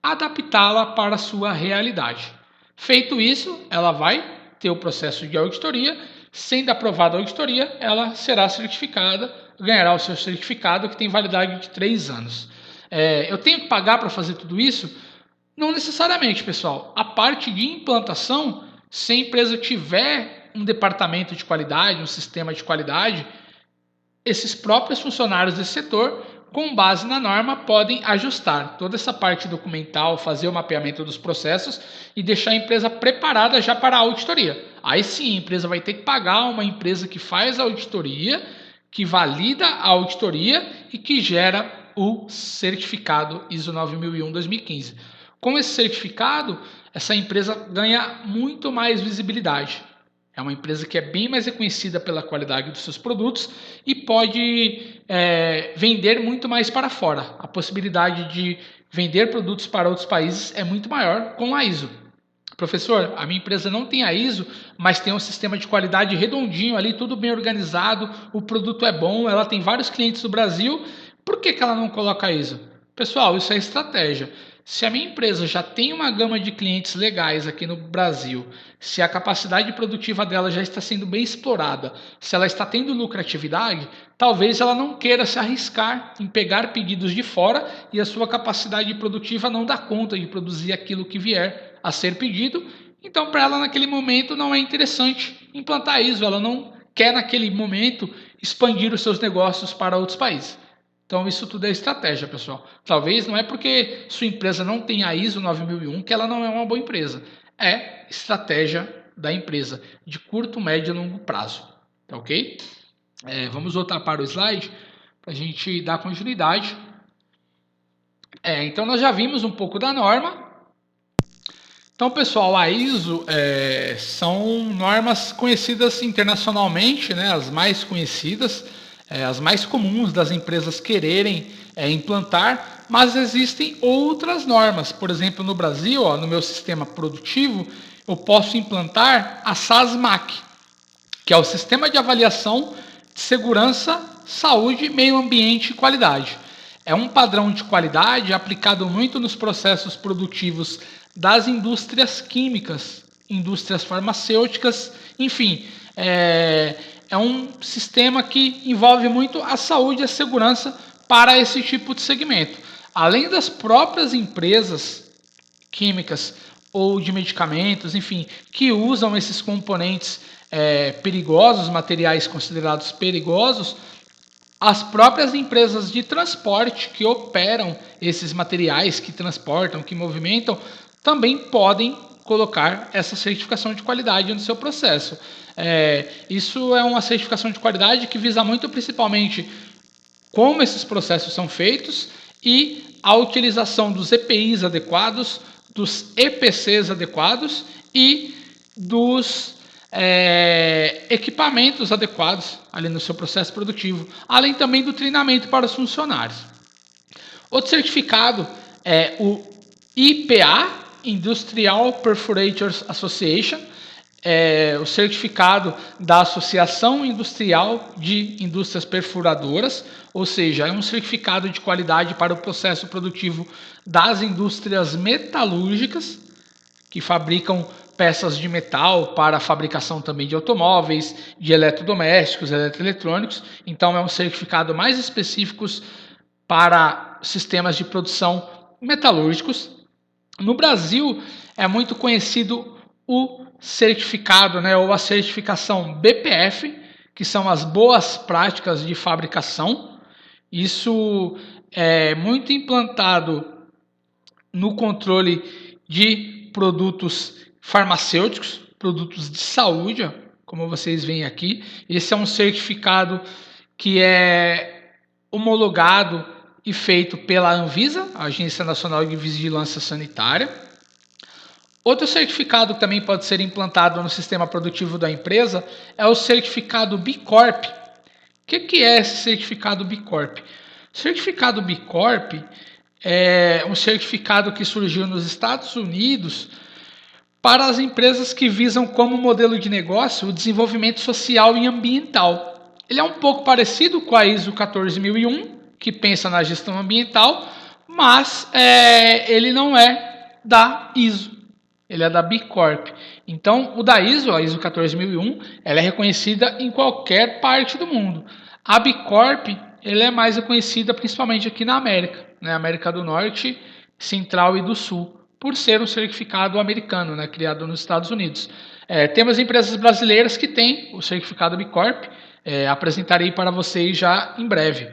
adaptá-la para a sua realidade. Feito isso, ela vai ter o processo de auditoria. Sendo aprovada a auditoria, ela será certificada, ganhará o seu certificado que tem validade de 3 anos. Eu tenho que pagar para fazer tudo isso? Não necessariamente, pessoal. A parte de implantação, se a empresa tiver um departamento de qualidade, um sistema de qualidade, esses próprios funcionários desse setor, com base na norma, podem ajustar toda essa parte documental, fazer o mapeamento dos processos e deixar a empresa preparada já para a auditoria. Aí sim, a empresa vai ter que pagar uma empresa que faz a auditoria, que valida a auditoria e que gera o certificado ISO 9001-2015. Com esse certificado, essa empresa ganha muito mais visibilidade. É uma empresa que é bem mais reconhecida pela qualidade dos seus produtos e pode vender muito mais para fora. A possibilidade de vender produtos para outros países é muito maior com a ISO. Professor, a minha empresa não tem a ISO, mas tem um sistema de qualidade redondinho ali, tudo bem organizado, o produto é bom, ela tem vários clientes no Brasil, por que ela não coloca a ISO? Pessoal, isso é estratégia. Se a minha empresa já tem uma gama de clientes legais aqui no Brasil, se a capacidade produtiva dela já está sendo bem explorada, se ela está tendo lucratividade, talvez ela não queira se arriscar em pegar pedidos de fora e a sua capacidade produtiva não dá conta de produzir aquilo que vier a ser pedido. Então, para ela, naquele momento, não é interessante implantar ISO, ela não quer, naquele momento, expandir os seus negócios para outros países. Então, isso tudo é estratégia, pessoal. Talvez não é porque sua empresa não tem a ISO 9001 que ela não é uma boa empresa. É estratégia da empresa, de curto, médio e longo prazo. Tá ok? Vamos voltar para o slide para a gente dar continuidade. Então, nós já vimos um pouco da norma. Então, pessoal, a ISO são normas conhecidas internacionalmente, né, as mais conhecidas, as mais comuns das empresas quererem implantar, mas existem outras normas. Por exemplo, no Brasil, no meu sistema produtivo, eu posso implantar a SASMAC, que é o Sistema de Avaliação de Segurança, Saúde, Meio Ambiente e Qualidade. É um padrão de qualidade aplicado muito nos processos produtivos das indústrias químicas, indústrias farmacêuticas, enfim, é um sistema que envolve muito a saúde e a segurança para esse tipo de segmento. Além das próprias empresas químicas ou de medicamentos, enfim, que usam esses componentes perigosos, materiais considerados perigosos, as próprias empresas de transporte que operam esses materiais, que transportam, que movimentam, também podem colocar essa certificação de qualidade no seu processo. Isso é uma certificação de qualidade que visa muito principalmente como esses processos são feitos e a utilização dos EPIs adequados, dos EPCs adequados e dos equipamentos adequados ali no seu processo produtivo, além também do treinamento para os funcionários. Outro certificado é o IPA, Industrial Perforators Association, o certificado da Associação Industrial de Indústrias Perfuradoras, ou seja, é um certificado de qualidade para o processo produtivo das indústrias metalúrgicas, que fabricam peças de metal para a fabricação também de automóveis, de eletrodomésticos, eletroeletrônicos. Então, é um certificado mais específico para sistemas de produção metalúrgicos. No Brasil, é muito conhecido o certificado, né, ou a certificação BPF, que são as boas práticas de fabricação. Isso é muito implantado no controle de produtos farmacêuticos, produtos de saúde, como vocês veem aqui. Esse é um certificado que é homologado e feito pela Anvisa, a Agência Nacional de Vigilância Sanitária. Outro certificado que também pode ser implantado no sistema produtivo da empresa é o certificado B Corp. O que é esse certificado B Corp? O certificado B Corp é um certificado que surgiu nos Estados Unidos para as empresas que visam como modelo de negócio o desenvolvimento social e ambiental. Ele é um pouco parecido com a ISO 14001, que pensa na gestão ambiental, mas ele não é da ISO, ele é da B Corp. Então, o da ISO, a ISO 14001, ela é reconhecida em qualquer parte do mundo. A B Corp, ela é mais reconhecida principalmente aqui na América, né? América do Norte, Central e do Sul, por ser um certificado americano, né? Criado nos Estados Unidos. Temos empresas brasileiras que têm o certificado B Corp, apresentarei para vocês já em breve.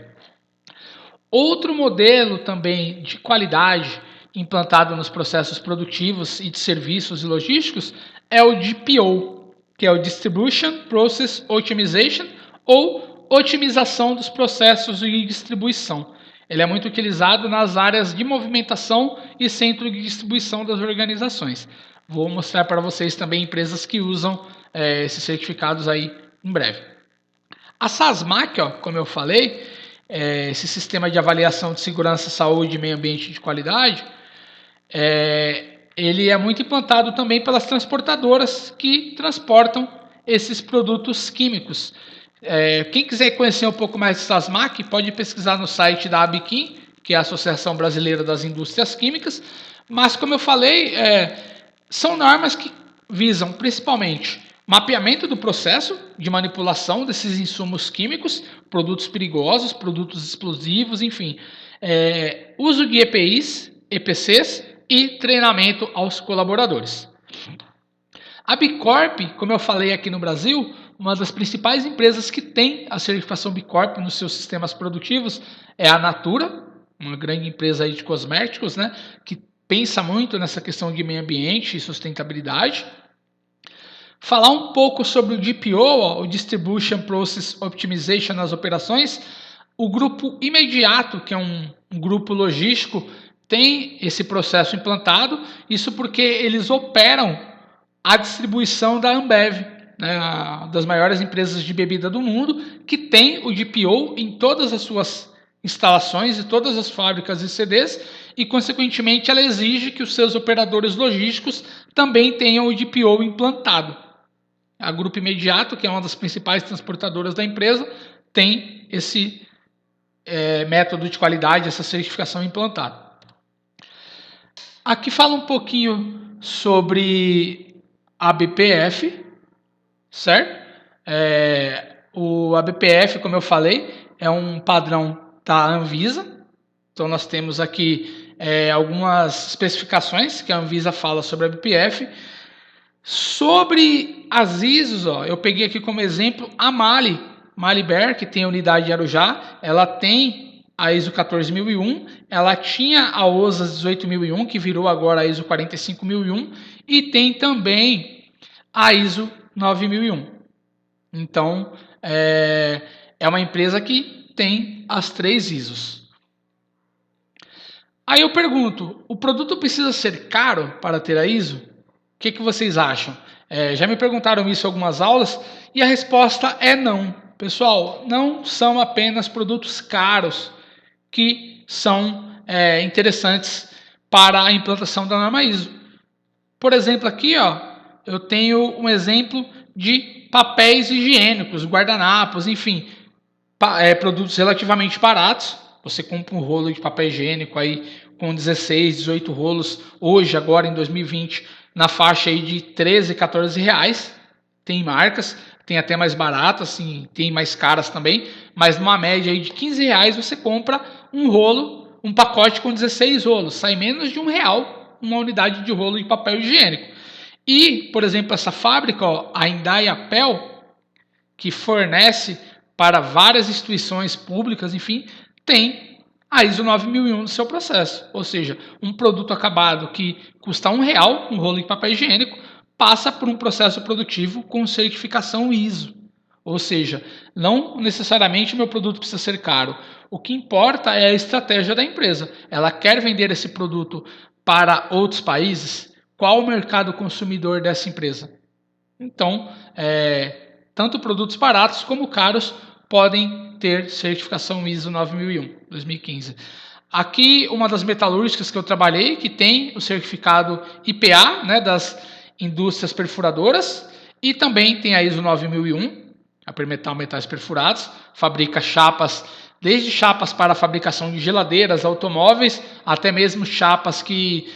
Outro modelo também de qualidade implantado nos processos produtivos e de serviços e logísticos é o DPO, que é o Distribution Process Optimization, ou otimização dos processos de distribuição. Ele é muito utilizado nas áreas de movimentação e centro de distribuição das organizações. Vou mostrar para vocês também empresas que usam esses certificados aí em breve. A SASMAC, como eu falei, esse sistema de avaliação de segurança, saúde, meio ambiente e de qualidade, ele é muito implantado também pelas transportadoras que transportam esses produtos químicos. Quem quiser conhecer um pouco mais de SASMAC, pode pesquisar no site da ABQUIM, que é a Associação Brasileira das Indústrias Químicas, mas como eu falei, são normas que visam principalmente mapeamento do processo de manipulação desses insumos químicos, produtos perigosos, produtos explosivos, enfim, uso de EPIs, EPCs e treinamento aos colaboradores. A B Corp, como eu falei aqui no Brasil, uma das principais empresas que tem a certificação B Corp nos seus sistemas produtivos é a Natura, uma grande empresa aí de cosméticos, né, que pensa muito nessa questão de meio ambiente e sustentabilidade. Falar um pouco sobre o DPO, o Distribution Process Optimization nas operações. O grupo Imediato, que é um grupo logístico, tem esse processo implantado, isso porque eles operam a distribuição da Ambev, né, das maiores empresas de bebida do mundo, que tem o DPO em todas as suas instalações e todas as fábricas e CDs, e consequentemente ela exige que os seus operadores logísticos também tenham o DPO implantado. A Grupo Imediato, que é uma das principais transportadoras da empresa, tem esse método de qualidade, essa certificação implantada. Aqui fala um pouquinho sobre a BPF, certo? O ABPF, como eu falei, é um padrão da Anvisa. Então nós temos aqui algumas especificações que a Anvisa fala sobre a BPF. Sobre as ISOs, eu peguei aqui como exemplo a Maliber, que tem a unidade de Arujá. Ela tem a ISO 14001, ela tinha a OSAS 18001, que virou agora a ISO 45001, e tem também a ISO 9001. Então, é uma empresa que tem as 3 ISOs. Aí eu pergunto, o produto precisa ser caro para ter a ISO? O que vocês acham? Já me perguntaram isso em algumas aulas e a resposta é não. Pessoal, não são apenas produtos caros que são interessantes para a implantação da norma ISO. Por exemplo, aqui eu tenho um exemplo de papéis higiênicos, guardanapos, enfim, produtos relativamente baratos. Você compra um rolo de papel higiênico aí com 16, 18 rolos, hoje, agora em 2020, na faixa aí de 13, 14 reais. Tem marcas, tem até mais baratas, assim, tem mais caras também, mas numa média aí de 15 reais você compra um rolo, um pacote com 16 rolos, sai menos de R$1 uma unidade de rolo de papel higiênico. E, por exemplo, essa fábrica, ó, a Indaiapel, que fornece para várias instituições públicas, enfim, tem a ISO 9001 no seu processo. Ou seja, um produto acabado que custa R$1, um rolo de papel higiênico, passa por um processo produtivo com certificação ISO. Ou seja, não necessariamente o meu produto precisa ser caro. O que importa é a estratégia da empresa. Ela quer vender esse produto para outros países? Qual o mercado consumidor dessa empresa? Então, tanto produtos baratos como caros podem ter certificação ISO 9001, 2015. Aqui, uma das metalúrgicas que eu trabalhei, que tem o certificado IPA, né, das indústrias perfuradoras, e também tem a ISO 9001, a Permetal Metais Perfurados, fabrica chapas, desde chapas para a fabricação de geladeiras, automóveis, até mesmo chapas que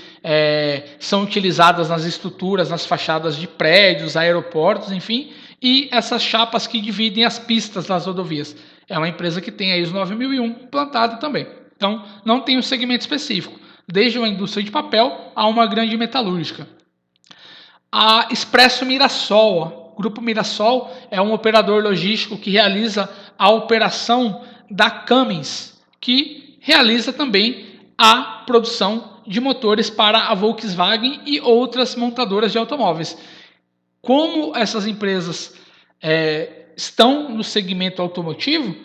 são utilizadas nas estruturas, nas fachadas de prédios, aeroportos, enfim, e essas chapas que dividem as pistas das rodovias. É uma empresa que tem a ISO 9001 implantada também. Então, não tem um segmento específico, desde uma indústria de papel a uma grande metalúrgica. A Expresso Mirassol, o Grupo Mirassol é um operador logístico que realiza a operação da Cummins, que realiza também a produção de motores para a Volkswagen e outras montadoras de automóveis. Como essas empresas estão no segmento automotivo,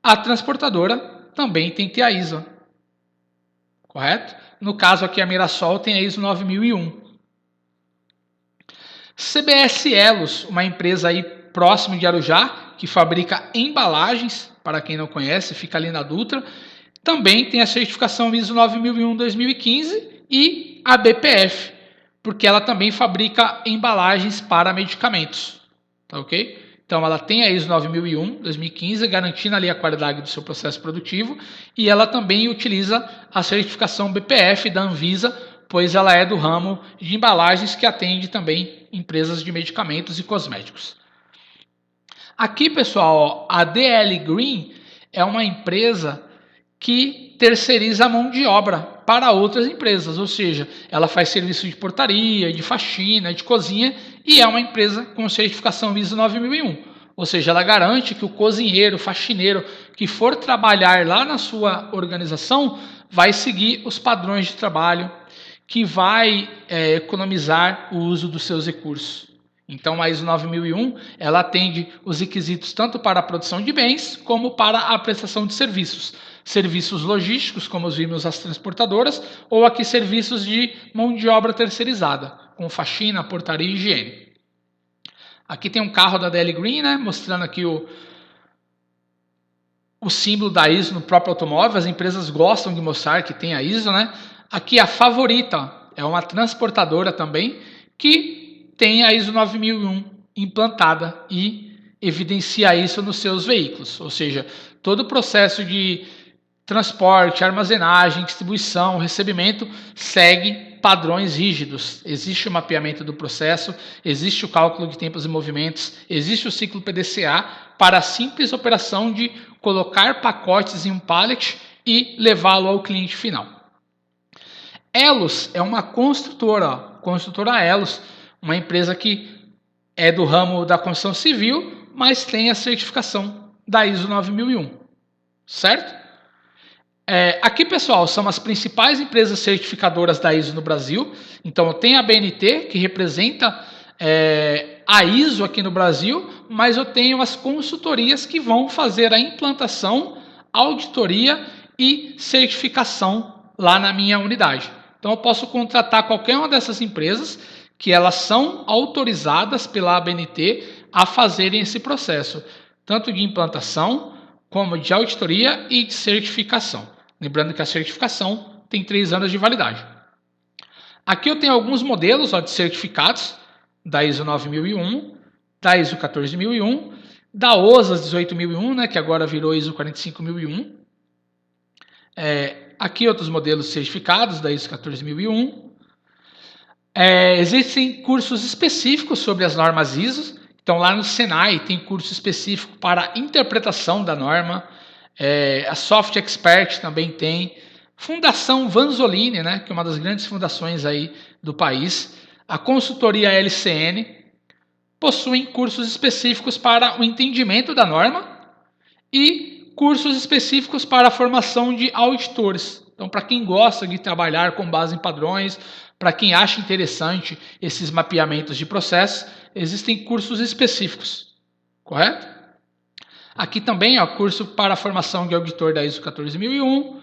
a transportadora também tem que ter a ISO. Correto? No caso aqui a Mirassol tem a ISO 9001. CBS Elos, uma empresa aí próximo de Arujá, que fabrica embalagens, para quem não conhece, fica ali na Dutra, também tem a certificação ISO 9001-2015 e a BPF, porque ela também fabrica embalagens para medicamentos, tá ok? Então ela tem a ISO 9001-2015, garantindo ali a qualidade do seu processo produtivo, e ela também utiliza a certificação BPF da Anvisa, pois ela é do ramo de embalagens que atende também empresas de medicamentos e cosméticos. Aqui, pessoal, a DL Green é uma empresa que terceiriza a mão de obra para outras empresas, ou seja, ela faz serviço de portaria, de faxina, de cozinha, e é uma empresa com certificação ISO 9001. Ou seja, ela garante que o cozinheiro, faxineiro que for trabalhar lá na sua organização vai seguir os padrões de trabalho, que vai economizar o uso dos seus recursos. Então a ISO 9001 ela atende os requisitos tanto para a produção de bens como para a prestação de serviços. Serviços logísticos, como vimos as transportadoras, ou aqui serviços de mão de obra terceirizada, com faxina, portaria e higiene. Aqui tem um carro da DL Green, né, mostrando aqui o símbolo da ISO no próprio automóvel. As empresas gostam de mostrar que tem a ISO, né? Aqui a Favorita é uma transportadora também que tem a ISO 9001 implantada e evidencia isso nos seus veículos. Ou seja, todo o processo de transporte, armazenagem, distribuição, recebimento segue padrões rígidos. Existe o mapeamento do processo, existe o cálculo de tempos e movimentos, existe o ciclo PDCA para a simples operação de colocar pacotes em um pallet e levá-lo ao cliente final. Elos é uma construtora Elos, uma empresa que é do ramo da construção civil, mas tem a certificação da ISO 9001, certo? Aqui, pessoal, são as principais empresas certificadoras da ISO no Brasil. Então, tem a BNT, que representa a ISO aqui no Brasil, mas eu tenho as consultorias que vão fazer a implantação, auditoria e certificação lá na minha unidade. Então, eu posso contratar qualquer uma dessas empresas que elas são autorizadas pela ABNT a fazerem esse processo, tanto de implantação como de auditoria e de certificação. Lembrando que a certificação tem 3 anos de validade. Aqui eu tenho alguns modelos de certificados da ISO 9001, da ISO 14001, da OSAS 18001, né, que agora virou ISO 45001. Aqui outros modelos certificados da ISO 14001. Existem cursos específicos sobre as normas ISO. Então lá no Senai tem curso específico para interpretação da norma. A Soft Expert também tem. Fundação Vanzolini, né, que é uma das grandes fundações aí do país. a consultoria LCN possuem cursos específicos para o entendimento da norma e cursos específicos para a formação de auditores. Então, para quem gosta de trabalhar com base em padrões, para quem acha interessante esses mapeamentos de processos, existem cursos específicos, correto? Aqui também, curso para a formação de auditor da ISO 14001.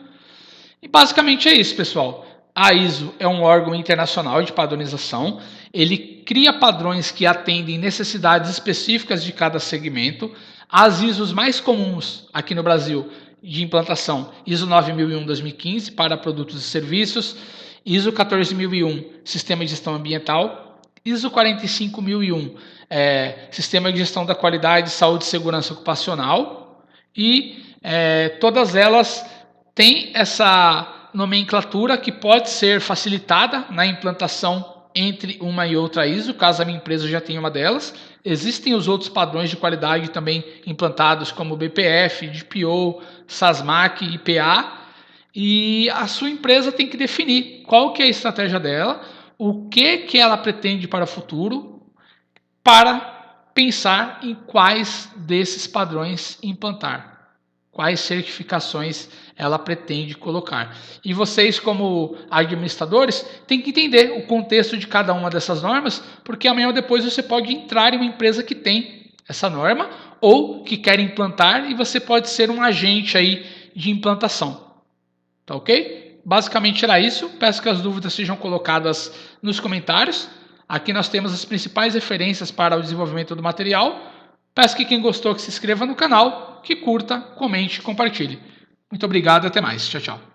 E basicamente é isso, pessoal. A ISO é um órgão internacional de padronização. Ele cria padrões que atendem necessidades específicas de cada segmento. As ISOs mais comuns aqui no Brasil de implantação: ISO 9001-2015 para produtos e serviços, ISO 14001 Sistema de Gestão Ambiental, ISO 45001 Sistema de Gestão da Qualidade, Saúde e Segurança Ocupacional, e todas elas têm essa nomenclatura que pode ser facilitada na implantação entre uma e outra ISO, caso a minha empresa já tenha uma delas. Existem os outros padrões de qualidade também implantados, como BPF, DPO, SASMAC, IPA, e a sua empresa tem que definir qual que é a estratégia dela, o que ela pretende para o futuro, para pensar em quais desses padrões implantar. Quais certificações ela pretende colocar. E vocês, como administradores, têm que entender o contexto de cada uma dessas normas, porque amanhã ou depois você pode entrar em uma empresa que tem essa norma ou que quer implantar, e você pode ser um agente aí de implantação. Tá ok? Basicamente era isso. Peço que as dúvidas sejam colocadas nos comentários. Aqui nós temos as principais referências para o desenvolvimento do material. Peço que quem gostou que se inscreva no canal, que curta, comente e compartilhe. Muito obrigado e até mais. Tchau, tchau.